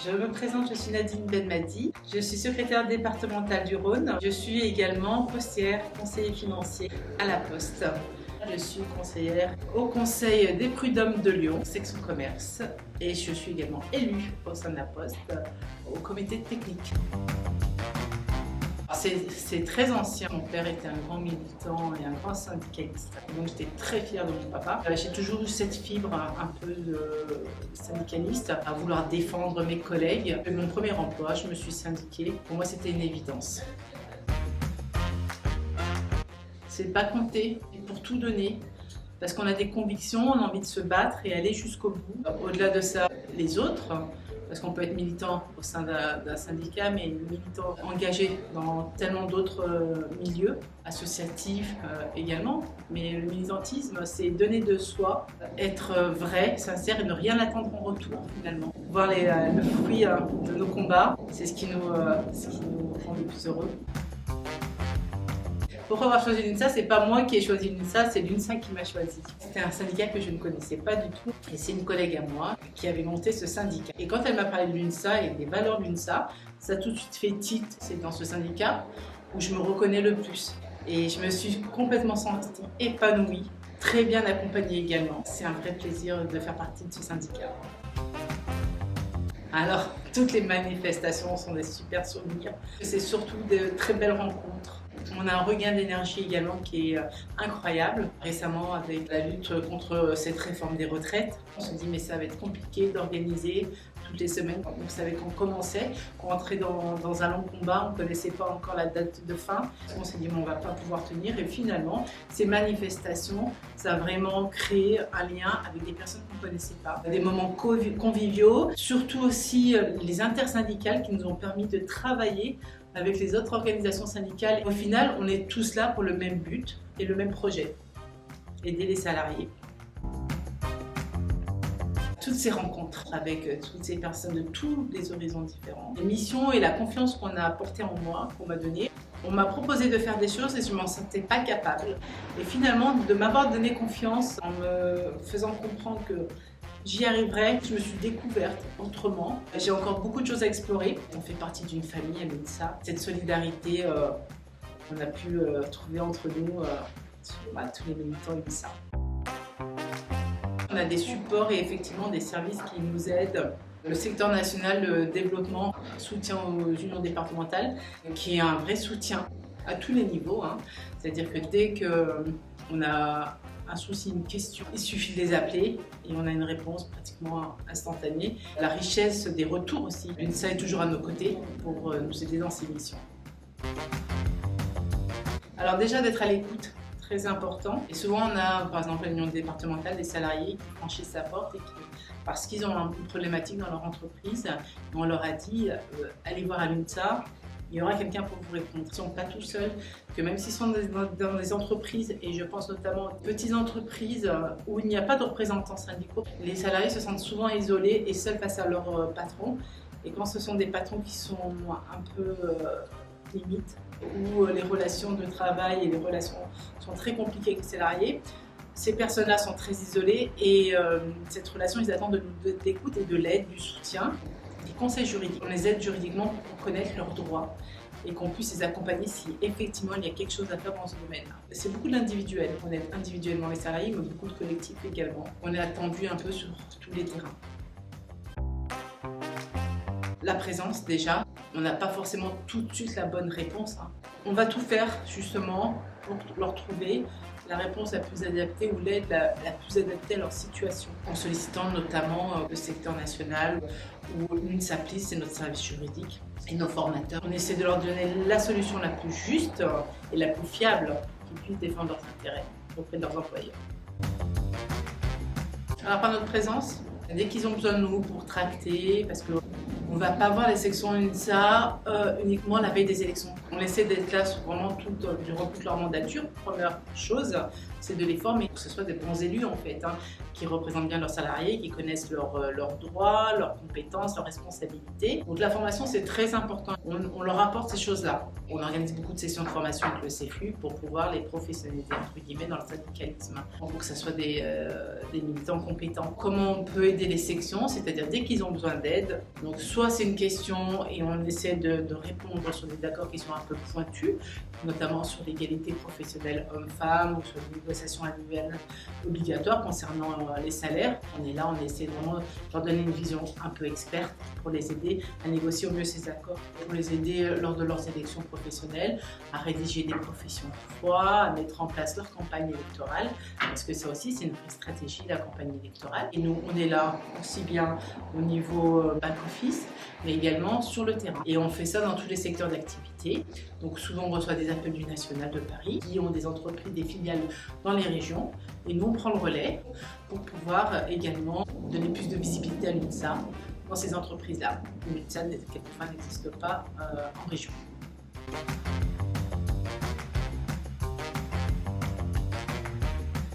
Je me présente, je suis Nadine Benmadi, je suis secrétaire départementale du Rhône. Je suis également postière, conseiller financier à la Poste. Je suis conseillère au Conseil des prud'hommes de Lyon, section commerce, et je suis également élue au sein de la Poste au comité technique. C'est très ancien. Mon père était un grand militant et un grand syndicaliste. Donc j'étais très fière de mon papa. J'ai toujours eu cette fibre un peu de syndicaliste, à vouloir défendre mes collègues. Mon premier emploi, je me suis syndiquée. Pour moi, c'était une évidence. C'est pas compter, pour tout donner. Parce qu'on a des convictions, on a envie de se battre et aller jusqu'au bout. Au-delà de ça, les autres, parce qu'on peut être militant au sein d'un syndicat, mais militant engagé dans tellement d'autres milieux, associatifs également. Mais le militantisme, c'est donner de soi, être vrai, sincère et ne rien attendre en retour finalement. Voir le fruit de nos combats, c'est ce qui nous rend le plus heureux. Pourquoi avoir choisi l'UNSA? C'est pas moi qui ai choisi l'UNSA, c'est l'UNSA qui m'a choisi. C'était un syndicat que je ne connaissais pas du tout et c'est une collègue à moi qui avait monté ce syndicat. Et quand elle m'a parlé de l'UNSA et des valeurs de l'UNSA, ça a tout de suite fait titre. C'est dans ce syndicat où je me reconnais le plus. Et je me suis complètement sentie épanouie, très bien accompagnée également. C'est un vrai plaisir de faire partie de ce syndicat. Alors, toutes les manifestations sont des super souvenirs. C'est surtout de très belles rencontres. On a un regain d'énergie également qui est incroyable. Récemment, avec la lutte contre cette réforme des retraites, on se dit mais ça va être compliqué d'organiser toutes les semaines. On savait qu'on commençait, qu'on rentrait dans un long combat, on ne connaissait pas encore la date de fin. On s'est dit mais on ne va pas pouvoir tenir et finalement, ces manifestations, ça a vraiment créé un lien avec des personnes qu'on ne connaissait pas. Des moments conviviaux, surtout aussi les intersyndicales qui nous ont permis de travailler avec les autres organisations syndicales. Au final, on est tous là pour le même but et le même projet, aider les salariés. Toutes ces rencontres avec toutes ces personnes de tous les horizons différents, les missions et la confiance qu'on a apportée en moi, qu'on m'a donnée. On m'a proposé de faire des choses et je ne m'en sentais pas capable. Et finalement, de m'avoir donné confiance en me faisant comprendre que j'y arriverai, je me suis découverte autrement. J'ai encore beaucoup de choses à explorer. On fait partie d'une famille à l'UNSA. Cette solidarité qu'on a pu trouver entre nous, tous les militants UNSA. On a des supports et effectivement des services qui nous aident. Le secteur national de développement, soutien aux unions départementales, qui est un vrai soutien à tous les niveaux. C'est-à-dire que dès qu'on a un souci, une question, il suffit de les appeler et on a une réponse pratiquement instantanée. La richesse des retours aussi. L'UNSA est toujours à nos côtés pour nous aider dans ces missions. Alors déjà d'être à l'écoute, très important. Et souvent on a par exemple à l'union départementale des salariés qui franchissent sa porte et parce qu'ils ont une problématique dans leur entreprise, on leur a dit allez voir à l'UNSA. Il y aura quelqu'un pour vous répondre. Ils ne sont pas tout seuls, que même s'ils sont dans des entreprises, et je pense notamment aux petites entreprises où il n'y a pas de représentants syndicaux, les salariés se sentent souvent isolés et seuls face à leur patron. Et quand ce sont des patrons qui sont un peu limites, où les relations de travail et les relations sont très compliquées avec les salariés, ces personnes-là sont très isolées et cette relation, ils attendent de l'écoute et de l'aide, du soutien. Des conseils juridiques. On les aide juridiquement pour connaître leurs droits et qu'on puisse les accompagner si effectivement il y a quelque chose à faire dans ce domaine. C'est beaucoup de l'individuel. On aide individuellement les salariés, mais beaucoup de collectifs également. On est attendu un peu sur tous les terrains. La présence déjà, on n'a pas forcément tout de suite la bonne réponse. On va tout faire justement pour leur trouver la réponse la plus adaptée ou l'aide la plus adaptée à leur situation. En sollicitant notamment le secteur national où l'UNSA Plis, c'est notre service juridique et nos formateurs. On essaie de leur donner la solution la plus juste et la plus fiable qui puisse défendre leurs intérêts auprès de leurs employeurs. Alors par notre présence, dès qu'ils ont besoin de nous pour tracter, parce qu'on ne va pas voir les sections UNSA uniquement la veille des élections. On essaie d'être là vraiment durant toute leur mandature. Première chose, c'est de les former, que ce soit des bons élus en fait, qui représentent bien leurs salariés, qui connaissent leurs droits, leurs compétences, leurs responsabilités. Donc la formation, c'est très important. On leur apporte ces choses-là. On organise beaucoup de sessions de formation avec le CFU pour pouvoir les professionnaliser entre guillemets dans le syndicalisme. Il faut que ce soit des militants compétents. Comment on peut aider les sections, c'est-à-dire dès qu'ils ont besoin d'aide. Donc soit c'est une question et on essaie de répondre sur des accords qui sont un peu pointus, notamment sur l'égalité professionnelle homme-femme ou sur les négociations annuelles obligatoires concernant les salaires. On est là, on essaie vraiment de leur donner une vision un peu experte pour les aider à négocier au mieux ces accords, pour les aider lors de leurs élections professionnelles, à rédiger des professions de foi, à mettre en place leur campagne électorale, parce que ça aussi c'est une vraie stratégie, la campagne électorale. Et nous, on est là aussi bien au niveau back-office, mais également sur le terrain. Et on fait ça dans tous les secteurs d'activité. Donc souvent on reçoit des appels du National de Paris qui ont des entreprises, des filiales dans les régions. Et nous on prend le relais pour pouvoir également donner plus de visibilité à l'UNSA dans ces entreprises-là. L'UNSA quelquefois n'existe pas en région.